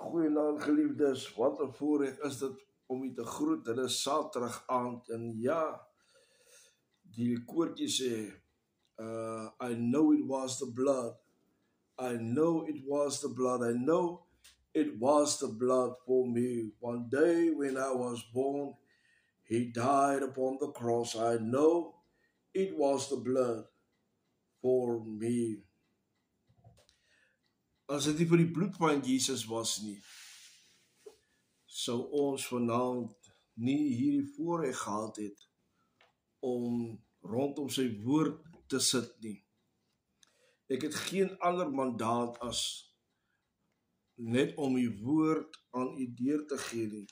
Goeienaand geliefdes, wat 'n voorreg is dit om u te groet. Dit is Saterdag aand en ja, die koortjie sê, I know it was the blood. I know it was the blood. I know it was the blood for me. One day when I was born, he died upon the cross. I know it was the blood for me. As dit nie vir die bloed van Jesus was nie, sou ons vanaand nie hierdie voorreg gehad het om rondom sy woord te sit nie. Ek het geen ander mandaat as net om die woord aan u deur te gee nie.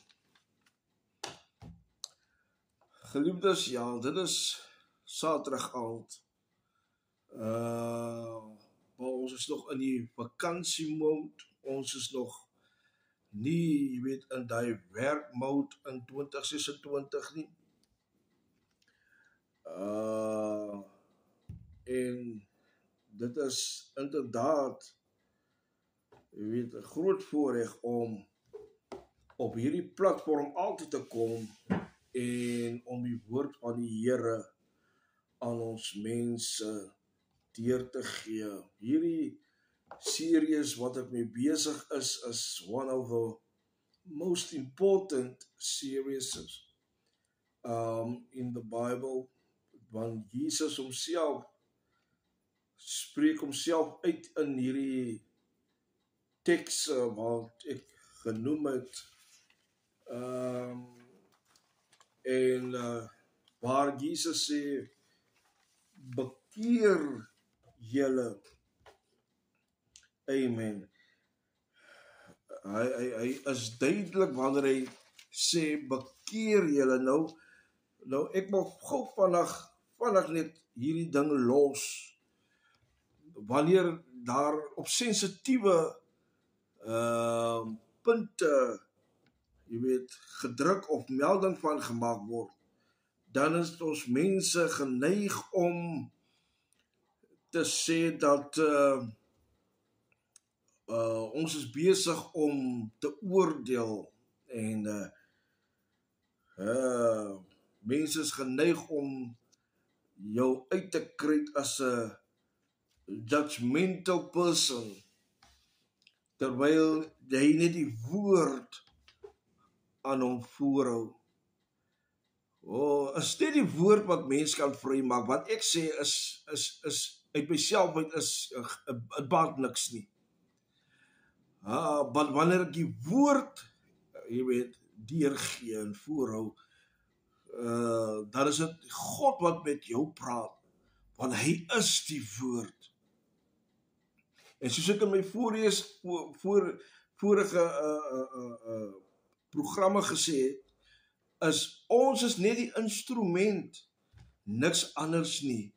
Geliefdes, ja, dit is Saterdag aand. Maar ons is nog in die vakansiemode, ons is nog nie, jy weet, in die werkmode in 2026 nie. En dit is inderdaad, jy weet, 'n groot voorreg om op hierdie platform altyd te kom en om die woord van die Here aan ons mense deur te gee. Hierdie series wat ek mee besig is one of the most important series in the Bible, want Jesus homself spreek homself uit in hierdie teks wat ek genoem het, en waar Jesus sê, bekeer julle. Amen. Hy is duidelik wanneer hy sê, bekeer julle. Nou ek mag gou vandag net hierdie ding los. Wanneer daar op sensitiewe punte, jy weet, gedruk of melding van gemaak word, dan is ons mense geneig om te sê dat ons is besig om te oordeel en mense is geneig om jou uit te kry as 'n judgmental person, terwyl jy net die woord aan hom voorhou. Is dit die woord wat mens kan vrymaak? Wat ek sê is uit myself uit is baat niks nie. Maar wanneer ek die woord, jy weet, deurgee en voorhou, dan is dit God wat met jou praat, want hy is die woord. En soos ek in my vorige programme gesê het, ons is net die instrument, niks anders nie.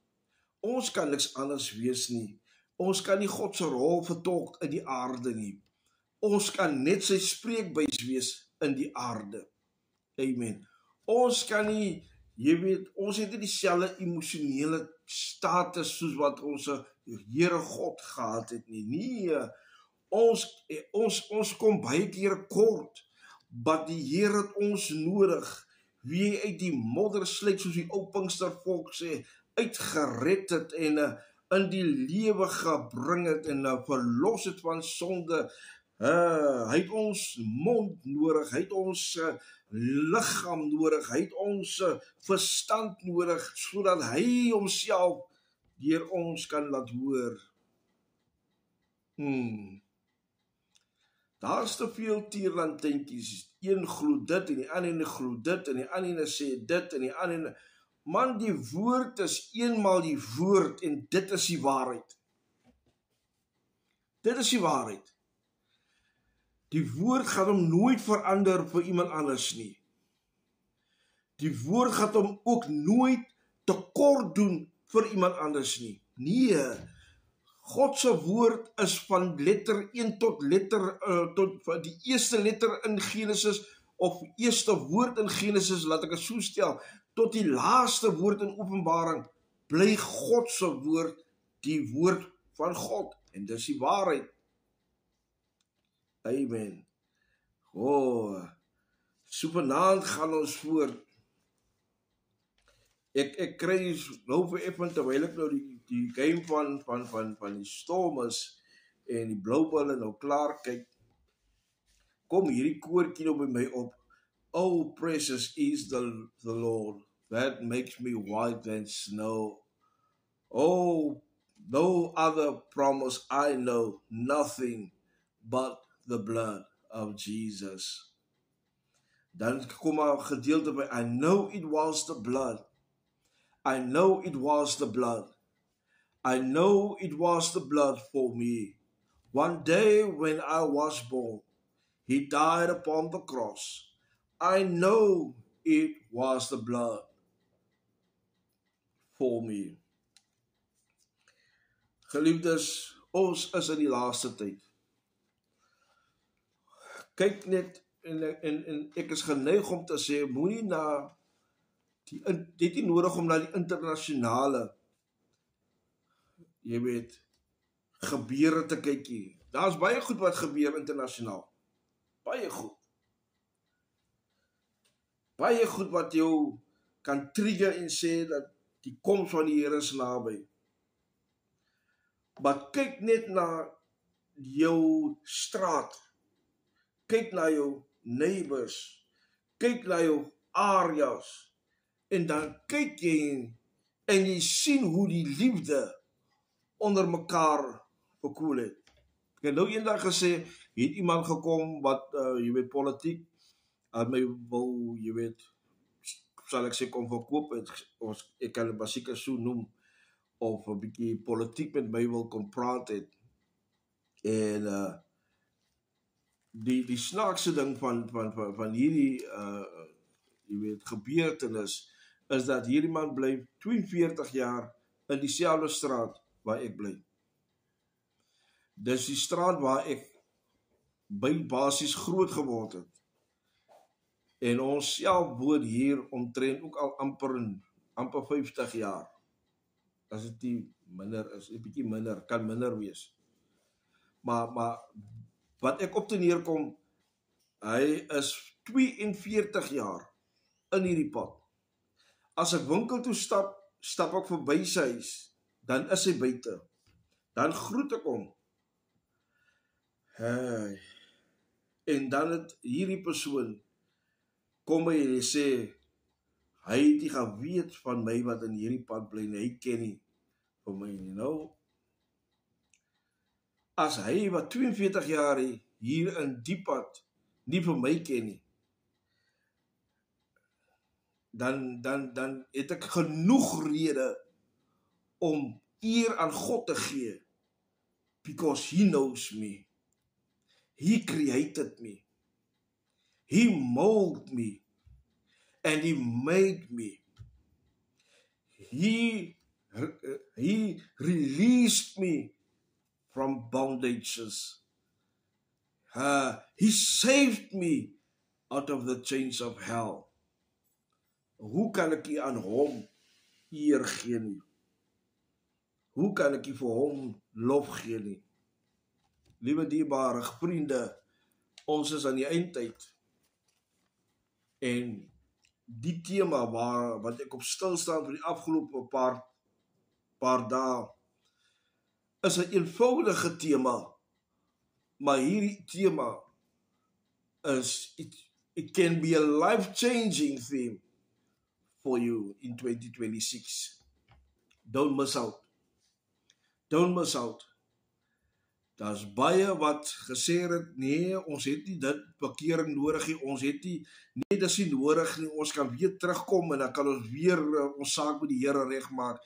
Ons kan niks anders wees nie. Ons kan nie God se rol vertolk in die aarde nie. Ons kan net sy spreekbuis wees in die aarde. Amen. Ons kan nie, jy weet, ons het nie dieselfde emosionele status soos wat ons Here God gehad het nie. Nee, ons kom baie keer kort, maar die Here het ons nodig, wie hy uit die modder sluit, soos die ou Pinkstervolk sê, uitgered het en in die lewe gebring het en verlos het van sonde. Hy het ons mond nodig, hy het ons liggaam nodig, hy het ons verstand nodig, sodat hy homself deur ons kan laat hoor. Daar's te veel tierlantentjies, een glo dit en die ander glo dit en die ander sê dit en die ander. Man, die woord is eenmaal die woord en dit is die waarheid. Dit is die waarheid. Die woord gaan hom nooit verander vir iemand anders nie. Die woord gaan hom ook nooit tekort doen vir iemand anders nie. Nee, God se woord is van letter 1 tot tot die eerste letter in Genesis, of eerste woord in Genesis, laat ek het so stel, tot die laaste woord in Openbaring, bly God se woord die woord van God. En dis die waarheid. Amen. So vanaand gaan ons voort. Ek kry nou vir even terwyl ek nou die game van die Stormers en die Blue Bulle nou klaar kyk, kom hierdie koortjie nou by my op. Oh, precious is the Lord, that makes me white than snow. Oh, no other promise I know, nothing but the blood of Jesus. Dan kom maar gedeelte by, I know it was the blood. I know it was the blood. I know it was the blood for me. One day when I was born, he died upon the cross. I know it was the blood for me. Geliefdes, ons is in die laaste tyd. Kyk net, en ek is geneig om te sê, moenie na dit nie nodig om na die internasionale, jy weet, gebeure te kyk hier. Daar is baie goed wat gebeur internasionaal. Baie goed. Baie goed wat jou kan trigger en sê dat die koms van die Here is naby. Maar kyk net na jou straat. Kyk na jou neighbors. Kyk na jou areas. En dan kyk jy en jy sien hoe die liefde onder mekaar bekoel het. Ek het nou eendag gesê, het iemand gekom wat, jy weet, politiek, aan my wil, jy weet, sal ek sê, kom verkoop het, ek kan het basieke so noem, of 'n bietjie politiek met my wil kom praat het. En die snaakse ding van hierdie, jy weet, gebeurtenis, is dat hierdie man bly 42 jaar in dieselfde straat waar ek bly. Dis die straat waar ek by basies groot geword het. En ons self woon hier omtrent ook al amper 50 jaar. As dit nie minder is, 'n bietjie minder, kan minder wees. Maar wat ek op te neerkom, hy is 42 jaar in hierdie pad. As ek winkel toe stap ek verby sy huis, dan is hy buite. Dan groet ek hom. En dan het hierdie persoon kom by en sê, hy het nie geweet van my wat in hierdie pad bly, en hy ken nie vir my nie. Nou, as hy wat 42 jaar hier in die pad nie vir my ken nie, dan het ek genoeg rede om eer aan God te gee, because he knows me. He created me. He molded me. And he made me. He released me from bondages. He saved me out of the chains of hell. Hoe kan ek hier aan hom eer gee nie? Hoe kan ek hier vir hom lof gee nie? Liewe dierbare vriende, ons is aan die eindtyd. En die tema wat ek op stil staan vir die afgelope paar dae, is 'n eenvoudige tema, maar hierdie tema is, it can be a life-changing theme for you in 2026. Don't miss out. Don't miss out. Daar's baie wat gesê het, nee, ons het nie dit bekering nodig nie, ons het nie, nee, dis nie nodig nie, ons kan weer terugkom en dan kan ons weer ons saak met die Here regmaak.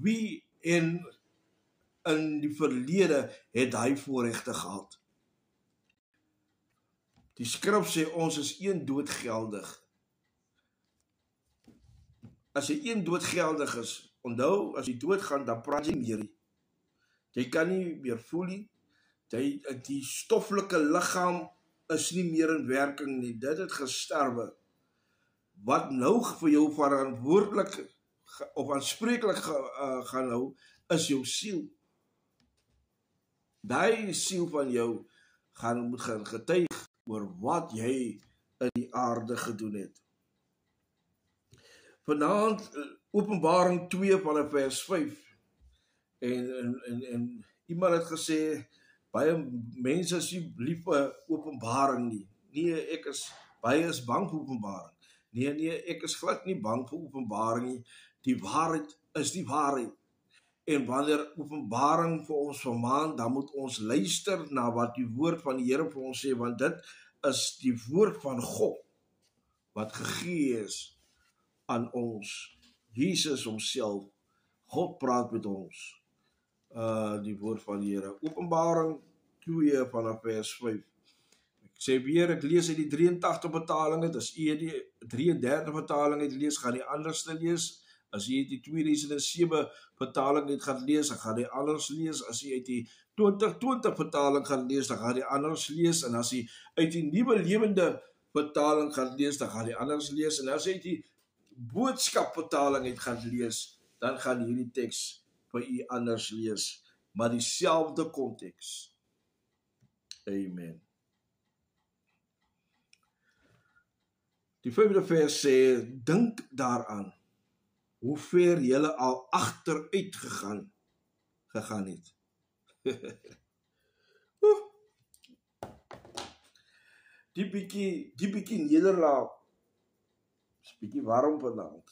Wie in die verlede het hy voorregte gehad? Die skrif sê ons is een dood geldig. As jy een dood geldig is, onthou, as jy doodgaan, dan praat jy meer nie. Jy kan nie meer voel nie. Die stoffelike liggaam is nie meer in werking nie. Dit het gesterwe. Wat nou vir jou verantwoordelik of aanspreeklik gaan hou, is jou siel. Daai siel van jou moet gaan getuig oor wat jy in die aarde gedoen het. Vanaand Openbaring 2 vanaf vers 5 en iemand het gesê baie mense is nie lief vir openbaring nie. Nee, baie is bang vir openbaring. Nee, ek is glad nie bang vir openbaring nie. Die waarheid is die waarheid. En wanneer openbaring vir ons vermaan, dan moet ons luister na wat die woord van die Here vir ons sê, want dit is die woord van God wat gegee is aan ons. Jesus homself, God praat met ons. Die woord van die Here. Openbaring 2 vanaf vers 5. Ek sê weer, ek lees uit die 83 vertaling, dis die 33 vertaling het lees, gaan die anderste lees. As jy die 2007 vertaling het gaan lees, dan gaan jy anders lees. As jy uit die 2020 vertaling gaan lees, dan gaan jy anders lees. En as jy uit die Nuwe Lewende vertaling gaan lees, dan gaan jy anders lees. En as jy uit die Boodskap vertaling het gaan lees, dan gaan hierdie teks vir u anders lees. Maar dieselfde konteks. Amen. Die 5de vers sê, dink daaraan, hoe ver julle al agteruit gegaan het. Die bietjie nederlaag, is bietjie warm vanaand.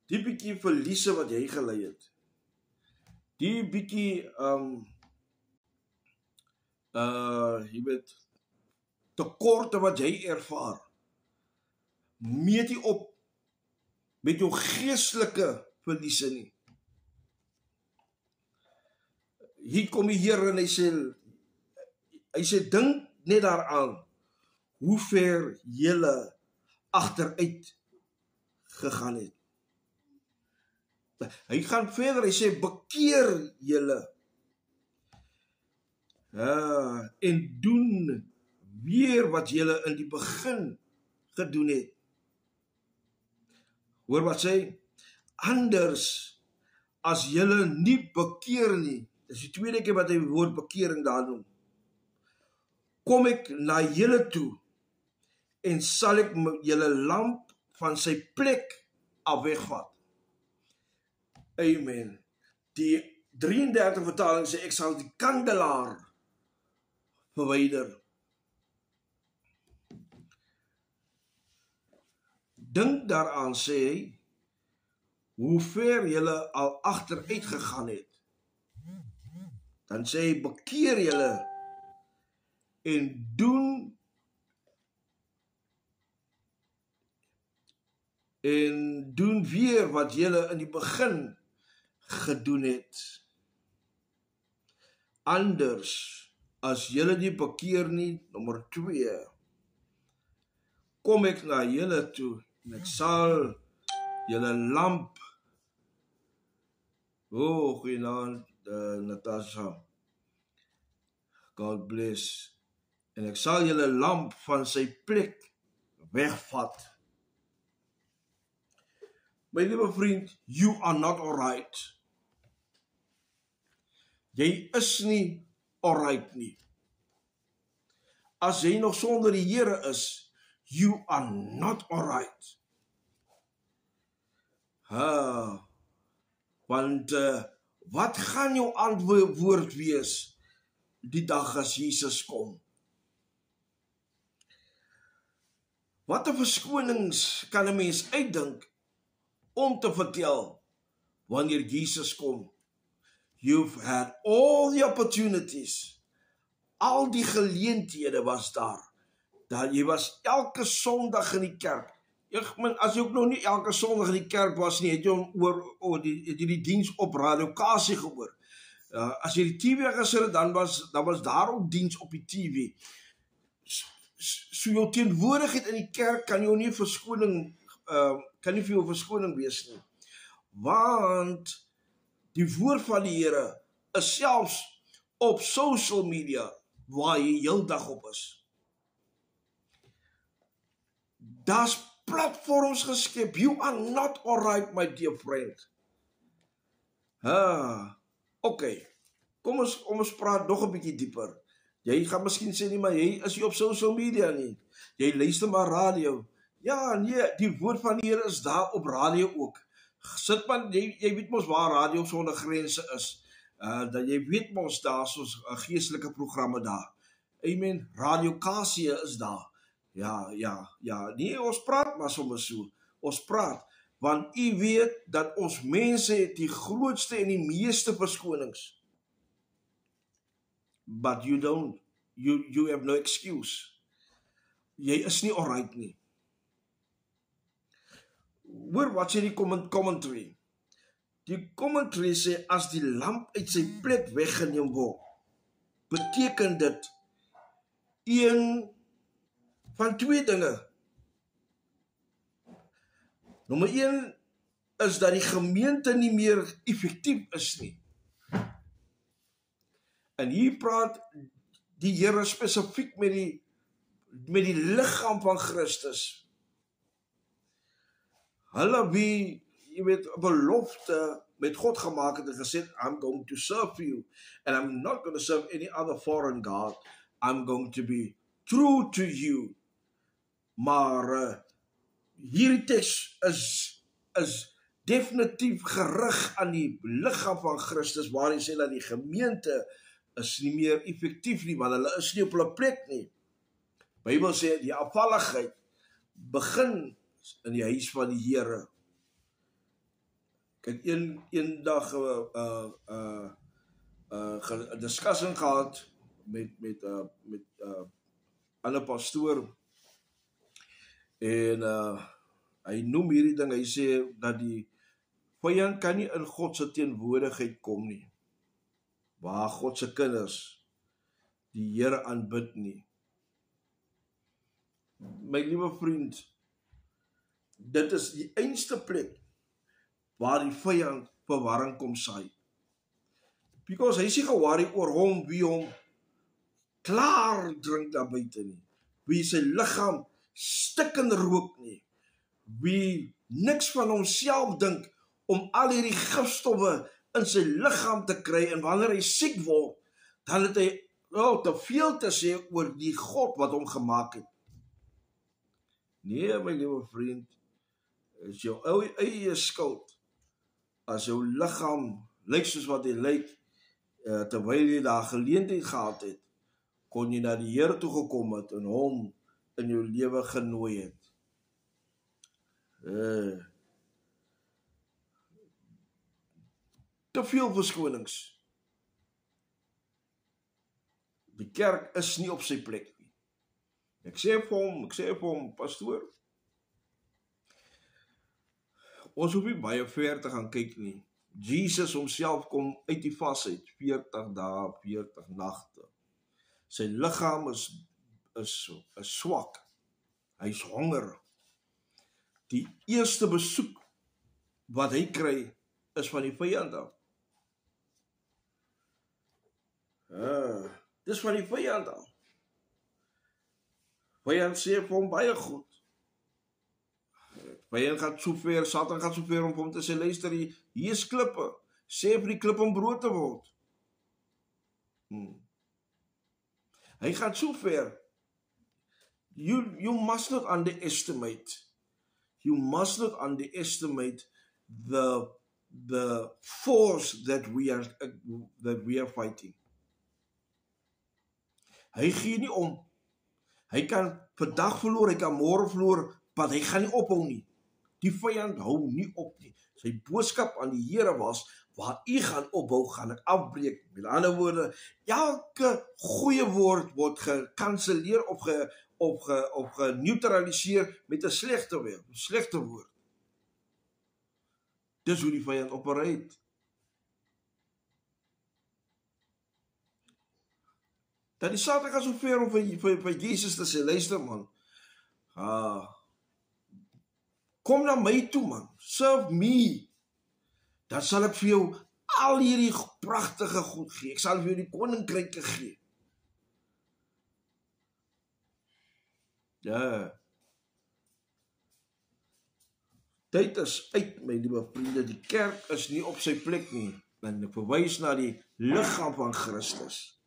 Die bietjie verliese wat jy gelei het. Die bietjie, jy weet, tekorte wat jy ervaar, meet jy op met jou geestelike verliese nie. Hier kom die Here en hy sê, dink net daaraan, hoe ver julle agteruit gegaan het. Hy gaan verder, hy sê, bekeer julle, en doen weer wat julle in die begin gedoen het. Hoor wat sê, anders as julle nie bekeer nie, dis die tweede keer wat hy die woord bekering daar noem, kom ek na julle toe, en sal ek julle lamp van sy plek af wegvat. Amen. Die 33 vertaling sê, ek sal die kandelaar verwyder. Dink daaraan, sê hy, hoe ver julle al agteruit gegaan het. Dan sê hy, bekeer julle en doen weer wat julle in die begin gedoen het. Anders as julle nie bekeer nie, nommer 2, kom ek na julle toe, en ek sal julle lamp, goeienaand, Natasha, God bless, en ek sal julle lamp van sy plek wegvat. My liewe vriend, you are not alright. Jy is nie alright nie. As jy nog sonder die Here is, you are not alright. Want wat gaan jou antwoord wees die dag as Jesus kom? Wat 'n verskonings kan 'n mens uitdink om te vertel wanneer Jesus kom? You've had all the opportunities. Al die geleenthede was daar. Jy was elke Sondag in die kerk. As jy ook nog nie elke Sondag in die kerk was nie, het jy oor die diens op radiokasie gehoor. As jy die TV gesit het, dan was daar ook diens op die TV. So jou teenwoordigheid in die kerk kan jou nie kan nie vir jou verskoning wees nie. Want die woord van die Here is selfs op social media waar jy heeldag op is. Daar's platforms geskep. You are not alright, my dear friend. Okay. Kom ons praat nog 'n bietjie dieper. Jy gaan miskien sê nie, maar jy is nie op social media nie. Jy luister maar radio. Ja, nee, die woord van die Here is daar op radio ook. Sit man, jy weet mos waar Radio Sonder Grense is. Dat jy weet mos daar soos geestelike programme daar. Amen. Radio Kasie is daar. Ja. Nee, ons praat maar sommer so. Ons praat. Want u weet dat ons mense het die grootste en die meeste verskonings. But you don't. You have no excuse. Jy is nie alright nie. Hoor wat sê die commentary. Die commentary sê, as die lamp uit sy plek weggeneem word, beteken dit een van twee dinge. Nommer 1 is dat die gemeente nie meer effektief is nie. En hier praat die Here spesifiek met die liggaam van Christus. Hulle wie, jy weet, belofte met God gemaak het en gesê, I'm going to serve you, and I'm not going to serve any other foreign God. I'm going to be true to you. Maar hierdie teks is definitief gerig aan die liggaam van Christus, waar hy sê dat die gemeente is nie meer effektief nie, want hulle is nie op hulle plek nie. Bybel sê, die afvalligheid begin in die huis van die Here. Ek het een dag 'n discussie gehad met ander pastoor, en hy noem hierdie ding, hy sê dat die vyand kan nie in God se teenwoordigheid kom nie, waar God se kinders die Here aanbid nie. My liewe vriend, dit is die einste plek waar die vyand verwarring kom saai. Because hy is nie gewaarie oor hom, wie hom klaar drink daar buite nie, wie sy liggaam stikken rook nie, wie niks van homself dink om al hierdie gifstowwe in sy liggaam te kry, en wanneer hy siek word, dan het hy te veel te sê oor die God wat hom gemaak het. Nee, my liewe vriend, is jou eie skuld, as jou liggaam lyk soos wat hy lyk, terwyl jy daar geleentheid gehad het, kon jy na die Here toe gekom het, en hom in jou lewe genooi het. Te veel verskonings. Die kerk is nie op sy plek nie. Ek sê vir hom, pastoor, ons hoef nie baie ver te gaan kyk nie. Jesus homself kom uit die vasheid, 40 dae, 40 nagte. Sy liggaam is swak. Hy is honger. Die eerste besoek wat hy kry, is van die vyand af. Dis van die vyand af. Vyand sê vir hom baie goed. Vyand gaan so ver, Satan gaan so ver om hom te sê, luister, hier is klippe. Sê vir die klip om brood te word. Hy gaan so ver. You must not underestimate. You must not underestimate the force that we are fighting. Hy gee nie om. Hy kan vandag verloor, hy kan môre verloor, maar hy gaan nie ophou nie. Die vyand hou nie op nie. Sy boodskap aan die Here was, waar u gaan ophou, gaan ek afbreek. Met ander woorde, elke goeie woord word gekanseleer of geneutraliseer met 'n slegte woord. Dis hoe die vyand opereer. Dat die Satan gaan so ver om vir Jesus te sê, luister man, kom na my toe man, serve me, dan sal ek vir jou al hierdie pragtige goed gee, ek sal vir jou die koninkryke gee. Ja, tyd is uit, my liewe vriende, die kerk is nie op sy plek nie, en ek verwys na die liggaam van Christus.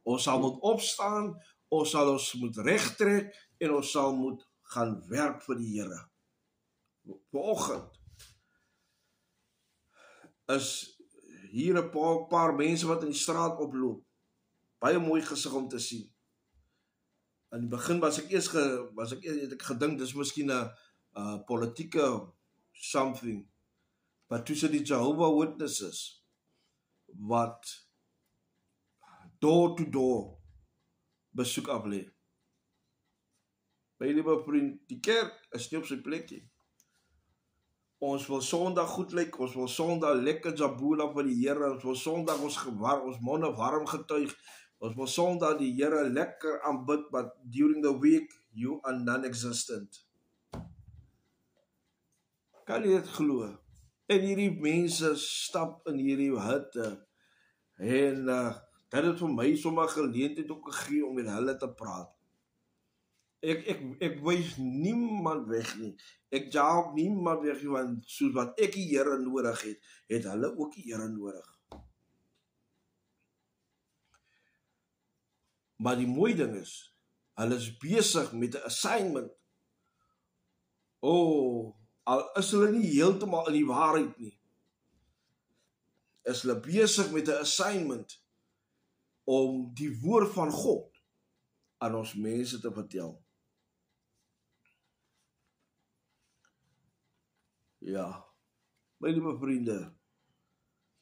Ons sal moet opstaan, ons sal ons moet regtrek en ons sal moet gaan werk vir die Here. Vanoggend is hier 'n paar mense wat in die straat oploop. Baie mooi gesig om te sien. In die begin het ek gedink dis miskien 'n politieke something. Maar tussen die Jehovah Witnesses wat door to door besoek aflê. My liewe vriend, die kerk is nie op sy plek nie. Ons wil Sondag goed lyk, ons wil Sondag lekker jabula vir die Here, ons wil Sondag ons monde warm getuig, ons wil Sondag die Here lekker aanbid, but during the week, you are non-existent. Kan jy dit glo? En hierdie mense stap in hierdie hutte, en dit het vir my sommer geleentheid ook gegee om met hulle te praat. Ek wys niemand weg nie. Ek jaag niemand weg nie, want soos wat ek die Here nodig het hulle ook die Here nodig. Maar die mooi ding is, hulle is besig met 'n assignment. Al is hulle nie heeltemal in die waarheid nie, is hulle besig met 'n assignment om die woord van God aan ons mense te vertel. Ja, my liewe vriende,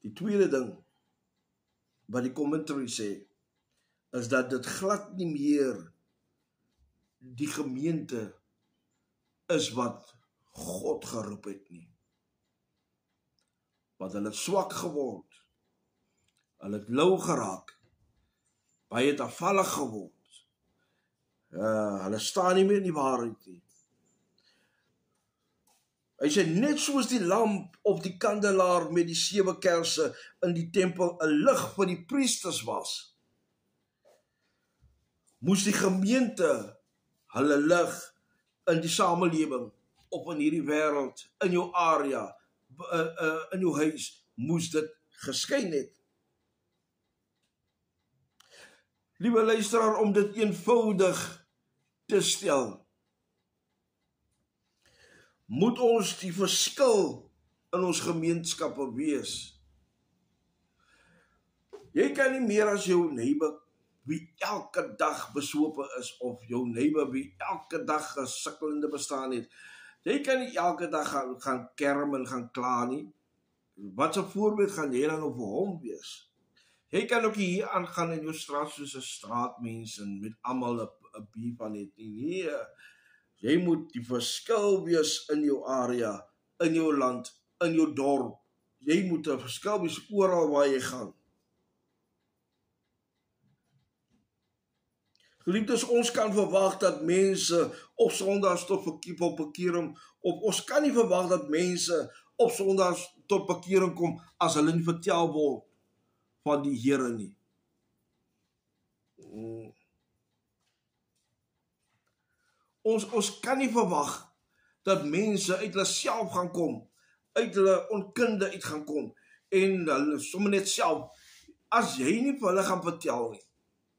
die tweede ding wat die commentary sê, is dat dit glad nie meer die gemeente is wat God geroep het nie. Want hulle het swak geword, hulle het lou geraak, baie het afvallig geword, hulle staan nie meer in die waarheid nie. Hy sê, net soos die lamp op die kandelaar met die 7 kersse in die tempel 'n lig vir die priesters was, moes die gemeente hulle lig in die samelewing, of in hierdie wêreld, in jou area, in jou huis, moes dit geskyn het. Liewe luisteraar, om dit eenvoudig te stel, moet ons die verskil in ons gemeenskappe wees. Jy kan nie meer as jou neighbor wie elke dag besope is, of jou neighbor wie elke dag 'n sukkelende bestaan het. Jy kan nie elke dag gaan kerm en gaan kla nie. Wat 'n voorbeeld gaan jy dan op hom wees? Jy kan ook hier aangaan in jou straat soos 'n straatmens en met almal 'n beef aan het nie. Nee, jy moet die verskil wees in jou area, in jou land, in jou dorp. Jy moet 'n verskil wees oral waar jy gaan. Geliefdes, ons kan verwag dat mense op Sondags tot bekering, of ons kan nie verwag dat mense op Sondags tot bekering kom as hulle nie vertel word van die Here nie. Ons kan nie verwag dat mense uit hulle self gaan kom, uit hulle onkunde uit gaan kom, en hulle sommer net self, as jy nie vir hulle gaan vertel nie,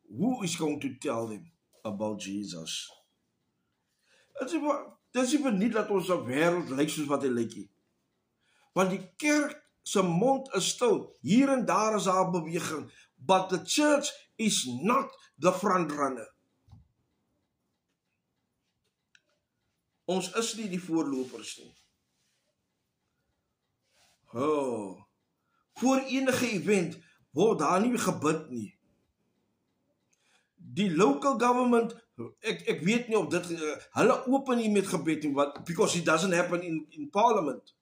who is going to tell them about Jesus? Dit is nie dat ons wêreld lyk soos wat hy lyk nie. Want die kerk se mond is stil. Hier en daar is daar beweging. But the church is not the front runner. Ons is nie die voorlopers nie. Voor enige event word daar nie gebid nie. Die local government, ek weet nie of dit, hulle open nie met gebed nie, because it doesn't happen in parliament.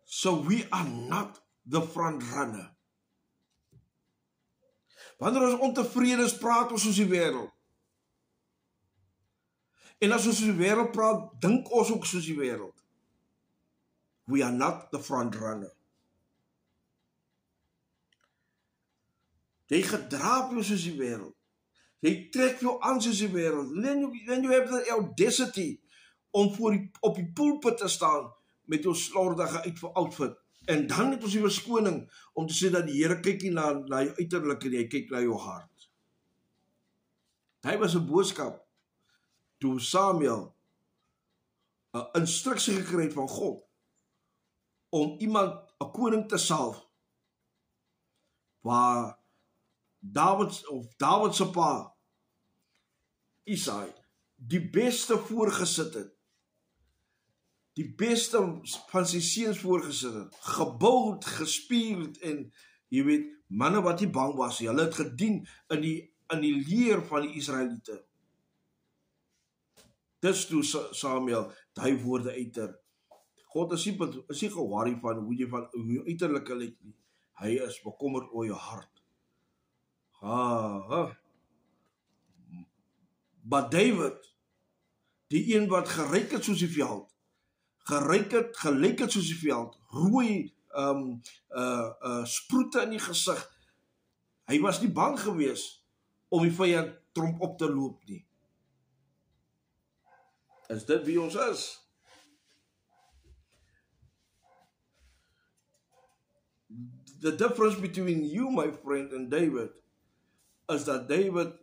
So we are not the front runner. Wanneer ons ontevrede is, praat ons soos die wêreld. En as ons soos die wêreld praat, dink ons ook soos die wêreld. We are not the front runner. Jy gedraap jou soos die wêreld. Jy trek jou aan soos die wêreld. Then you have the audacity om op die pulpit te staan met jou slordige outfit En dan het ons die verskoning om te sê dat die Here kyk nie na jou uiterlike nie, hy kyk na jou hart. Hy was 'n boodskap toe Samuel 'n instruksie gekry het van God om iemand, 'n koning te salf, waar Dawid se pa, Isaai, die beste voorgesit het, die beste van sy seuns voorgesit het, gebou het, gespier het, en jy weet, manne wat nie bang was nie, hulle het gedien in die leer van die Israeliete. Dis toe Samuel daai woorde uiter. God is nie ge-worry van hoe jy uiterlik lyk nie. Hy is bekommerd oor jou hart. Maar David, die een wat geryk het soos die veld, gelyk het soos die veld, rooi sproete in die gesig, hy was nie bang gewees om die vyand tromp op te loop nie. Is dit wie ons is? The difference between you, my friend, and David is dat David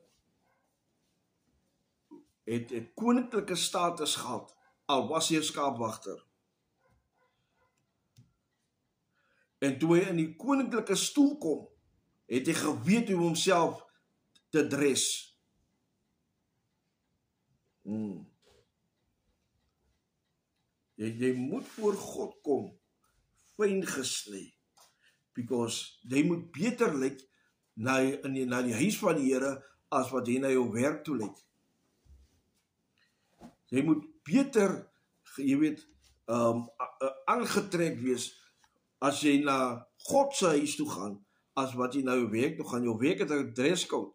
het 'n koninklike status gehad, al was hy 'n skaapwagter. En toe hy in die koninklike stoel kom, het hy geweet hoe homself te dres. Jy moet voor God kom, fyn gesny, because jy moet beter lyk na die huis van die Here as wat jy na jou werk toe lyk. Jy moet beter, jy weet, aangetrek wees as jy na God se huis toe gaan, as wat jy na jou werk toe gaan. Jou werk het 'n dresscode,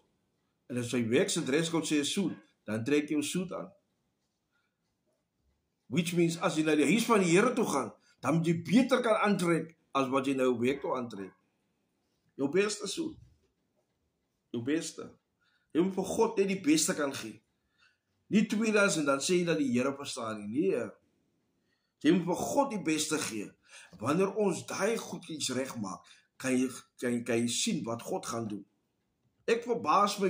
en as jy werk se dresscode sê 'n suit, dan trek jy 'n suit aan. Which means, as jy na die huis van die Here toe gaan, dan moet jy beter kan aantrek as wat jy nou werk toe aantrek. Jou beste suit. Jou beste. Jy moet vir God net die beste kan gee. Nie tweedehands en dan sê jy dat die Here verstaan nie. Nee. Jy moet vir God die beste gee. Wanneer ons daai goedjies regmaak, kan jy sien wat God gaan doen. Ek verbaas my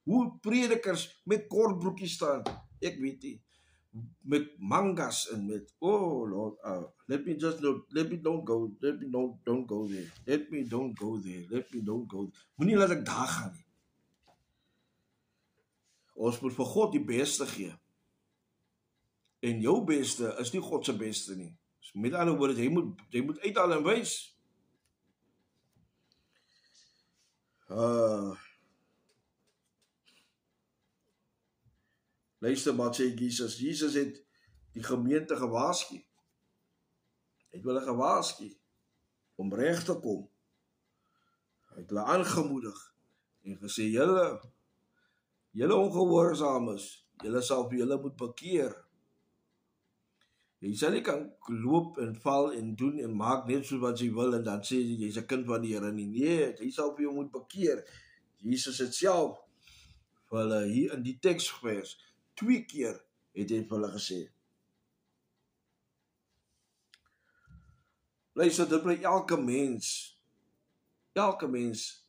hoe predikers met kort broekies staan. Ek weet nie. Met mangas en met, oh Lord, let me don't go there. Moenie laat ek daar gaan nie. Ons moet vir God die beste gee. En jou beste is nie God se beste nie. So met ander woorde, jy moet uithaal en wys. Luister wat sê Jesus. Jesus het die gemeente gewaarsku. Hy het hulle gewaarsku om reg te kom. Hy het hulle aangemoedig en gesê, julle ongehoorsaames, julle sal vir julle moet bekeer. Jy sal nie kan loop en val en doen en maak net so wat jy wil en dan sê jy's 'n kind van die Here nie. Nee, jy sal vir jou moet bekeer. Jesus het self vir hulle hier in die teksvers 2 keer het hy vir hulle gesê. Luister, dit bly elke mens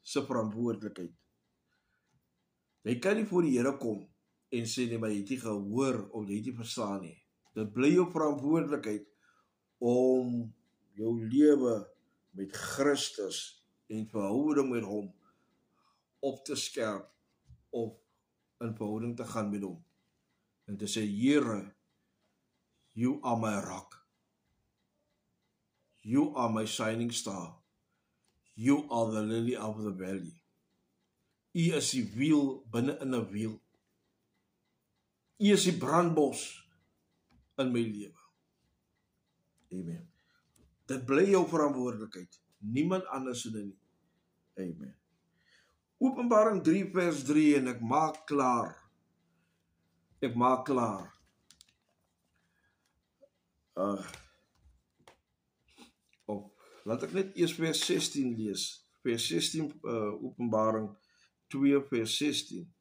se verantwoordelikheid. Jy kan nie voor die Here kom en sê nee, maar jy het nie gehoor of jy het nie verstaan nie. Dit bly jou verantwoordelikheid om jou lewe met Christus en verhouding met hom op te skerp of in verhouding te gaan met hom. En te sê, Here, you are my rock. You are my shining star. You are the lily of the valley. U is die wiel binne in 'n wiel. U is die brandbos in my lewe. Amen. Dit bly jou verantwoordelikheid. Niemand anders in nie. Amen. Openbaring 3 vers 3 en ek maak klaar. Laat ek net eers vers 16 lees. Vers 16, Openbaring 2 vers 16.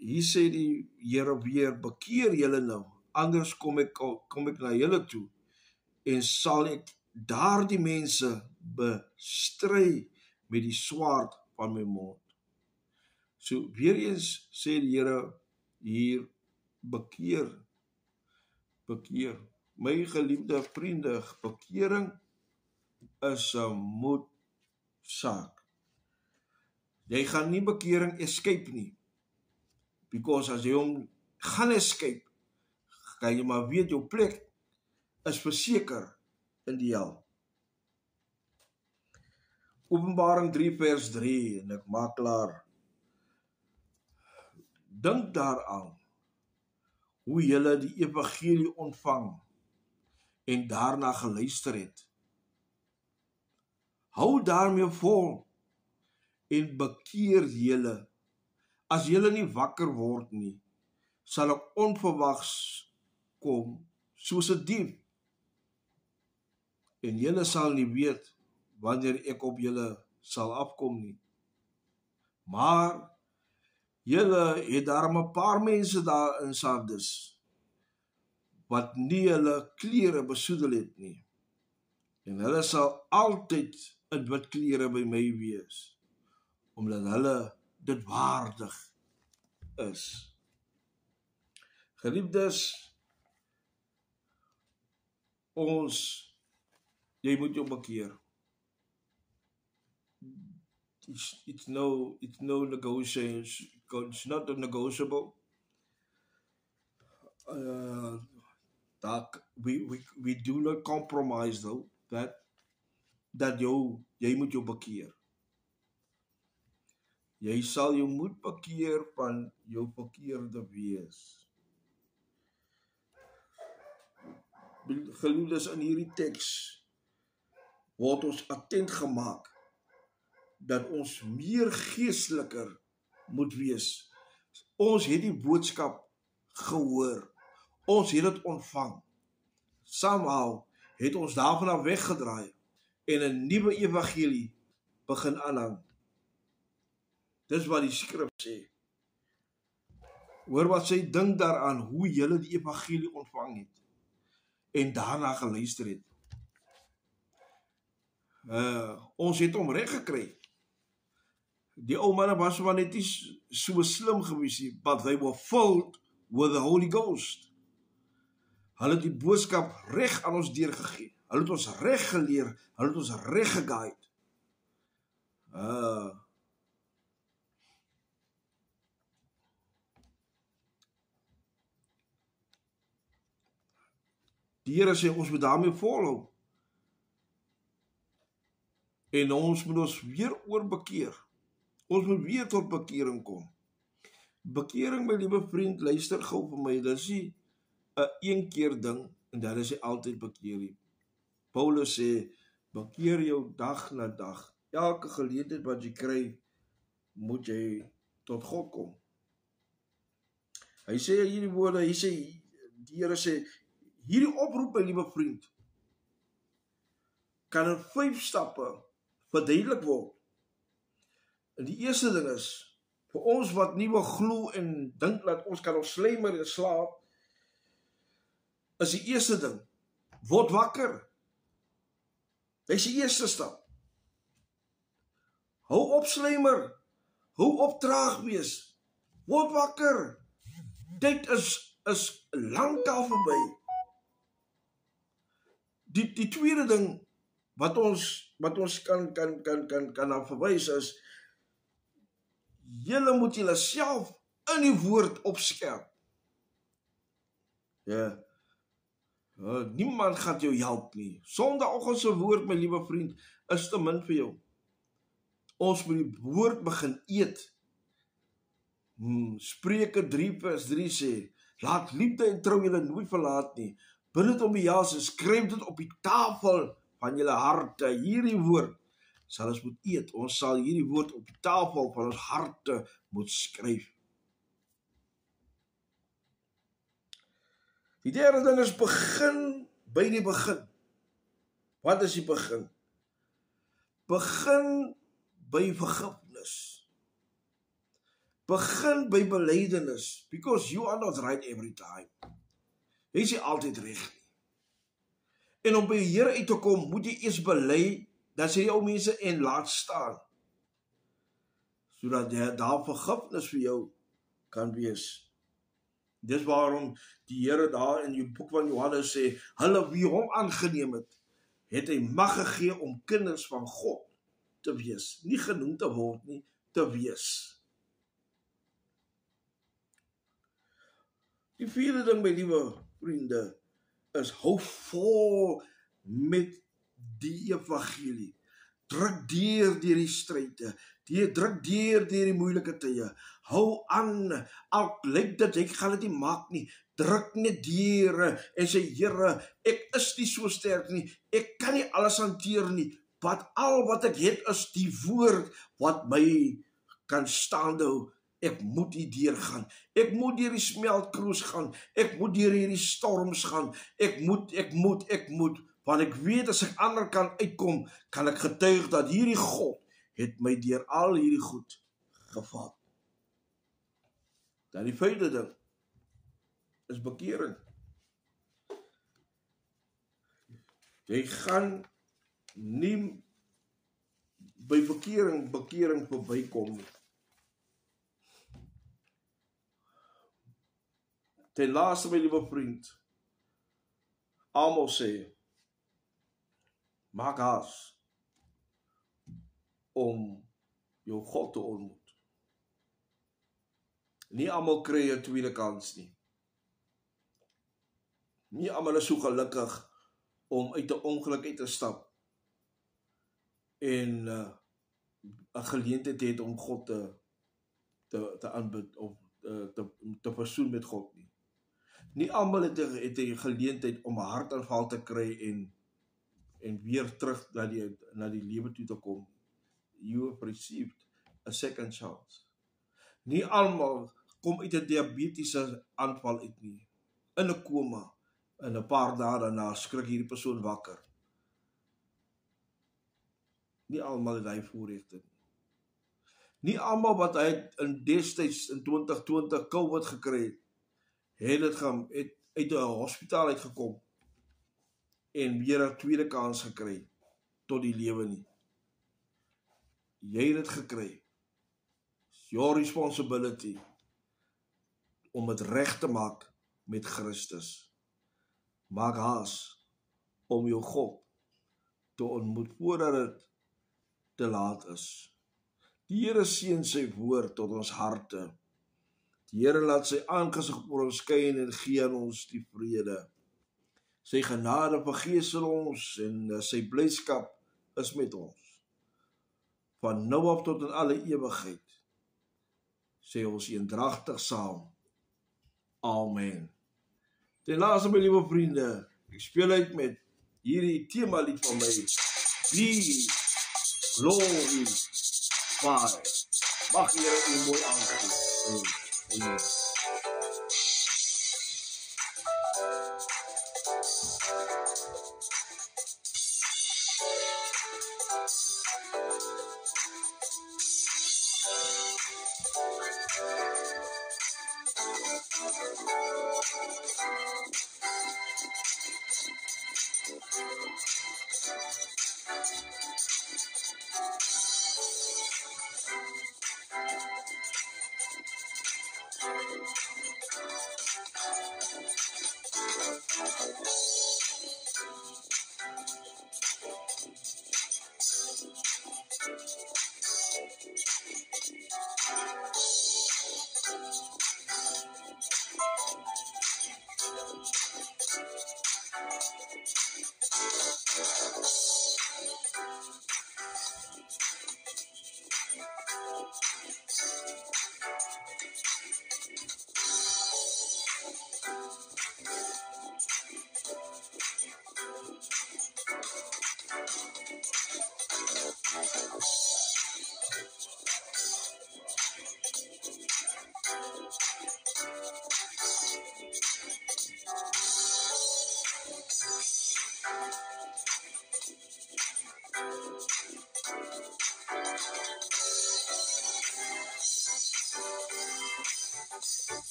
Hier sê die Here weer, bekeer julle nou, anders kom ek na julle toe, en sal ek daardie mense bestry met die swaard van my mond. So weer eens sê die Here hier, bekeer. My geliefde vriende, bekering is 'n moedsaak. Jy gaan nie bekering escape nie. Because as jy hom gaan escape, kan jy maar weet jou plek is verseker in die hel. Openbaring 3 vers 3 en ek maak klaar. Dink daaraan hoe julle die evangelie ontvang en daarna geluister het. Hou daarmee vol en bekeer julle. As julle nie wakker word nie, sal ek onverwags kom soos 'n dief. En julle sal nie weet wanneer ek op julle sal afkom nie. Maar julle het daarom 'n paar mense daar in Sardis wat nie hulle klere besoedel het nie. En hulle sal altyd in wit klere by my wees, omdat hulle dit waardig is. Geliefdes, jy moet jou bekeer. It's no negotiation. It's not negotiable. We do not compromise though dat jy moet jou bekeer. Jy sal jou moet bekeer van jou verkeerde wees. Geliefdes, in hierdie teks word ons attent gemaak dat ons meer geesteliker moet wees. Ons het die boodskap gehoor. Ons het dit ontvang. Somehow het ons daarvan af weggedraai en 'n nuwe evangelie begin aanhang. Dis wat die skrif sê. Hoor wat sy dink daaraan hoe julle die evangelie ontvang het en daarna geluister het. Ons het hom reg gekry. Die ou manne was maar net nie so slim gewees nie, but they were filled with the Holy Ghost. Hulle het die boodskap reg aan ons deurgegee. Hulle het ons reg geleer, hulle het ons reg geguide. Die Here sê ons moet daarmee volhou. En ons moet ons weer oorbekeer. Ons moet weer tot bekering kom. Bekering, my liewe vriend, luister gou vir my, dit is nie 'n een keer ding en dat is jy altyd bekeer nie. Paulus sê, bekeer jou dag na dag. Elke geleentheid wat jy kry, moet jy tot God kom. Hy sê hierdie woorde, die Here sê, hierdie oproep, my liewe vriend, kan in 5 stappe verduidelik word. En die eerste ding is, vir ons wat nie wil glo en dink dat ons kan ons slymer en slaap, is die eerste ding, word wakker. Dit is die eerste stap. Hou op slymer, hou op traag wees, word wakker. Dit is lankal verby. Die tweede ding wat ons kan aan verwys is, julle moet julle self in die woord opskerp. Ja. Niemand gaan jou help nie. Sondagoggend se woord, my liewe vriend, is te min vir jou. Ons moet die woord begin eet. Spreuke 3 vers 3 sê, laat liefde en trou julle nooit verlaat nie. Bind dit om die hals en skryf dit op die tafel van julle harte. Hierdie woord sal ons moet eet. Ons sal hierdie woord op die tafel van ons harte moet skryf. Die derde ding is begin by die begin. Wat is die begin? Begin by vergifnis. Begin by belydenis. Because you are not right every time. Jy is nie altyd reg nie. En om by die Here uit te kom, moet jy eers bely, dan sê jy ou mense en laat staan, sodat daar vergifnis vir jou kan wees. Dis waarom die Here daar in die boek van Johannes sê, hulle wie hom aangeneem het hy mag gegee om kinders van God te wees. Nie genoem te word nie, te wees. Die vierde ding, my liewe vriende, is hou vol met die evangelie. Druk deur die stryde, druk deur die moeilike tye. Hou aan, al lyk dit, ek gaan dit nie maak nie. Druk net deur en sê, Here, ek is nie so sterk nie, ek kan nie alles hanteer nie, wat al wat ek het is die woord wat my kan staande hou. Ek moet hier deur gaan, ek moet deur die smeltkroes gaan, ek moet deur hierdie storms gaan, ek moet, want ek weet as ek ander kan uitkom, kan ek getuig dat hierdie God het my deur al hierdie goed gevat. Dan die vyfde ding is bekering. Jy gaan nie by bekering verbykom nie. Ten laaste, my liewe vriend, almal sê, maak haas om jou God te ontmoet. Nie almal kry 'n tweede kans nie. Nie almal is so gelukkig om uit 'n ongeluk uit te stap en 'n geleentheid het om God te aanbid of te versoen met God nie. Nie almal het 'n geleentheid om 'n hartaanval te kry en weer terug na die lewe toe te kom. You have received a second chance. Nie almal kom uit 'n diabetiese aanval uit nie, in 'n koma, en 'n paar dae daarna skrik hierdie persoon wakker. Nie almal het hy voorregte nie. Nie almal wat hy in destyds in 2020 COVID gekry het uit 'n hospitaal uitgekom en weer 'n tweede kans gekry tot die lewe nie. Jy het dit gekry. It's your responsibility om dit reg te maak met Christus. Maak haas om jou God te ontmoet voordat dit te laat is. Die Here seën sy woord tot ons harte. Die Here laat sy aangesig oor ons skyn en gee aan ons die vrede. Sy genade vergeesel ons en sy blydskap is met ons. Van nou af tot in alle ewigheid, sê ons eendragtig saam. Amen. Ten laaste, my liewe vriende, ek speel uit met hierdie tema lied van my. Be glorified. Mag die Here u mooi aangeneem. Amen.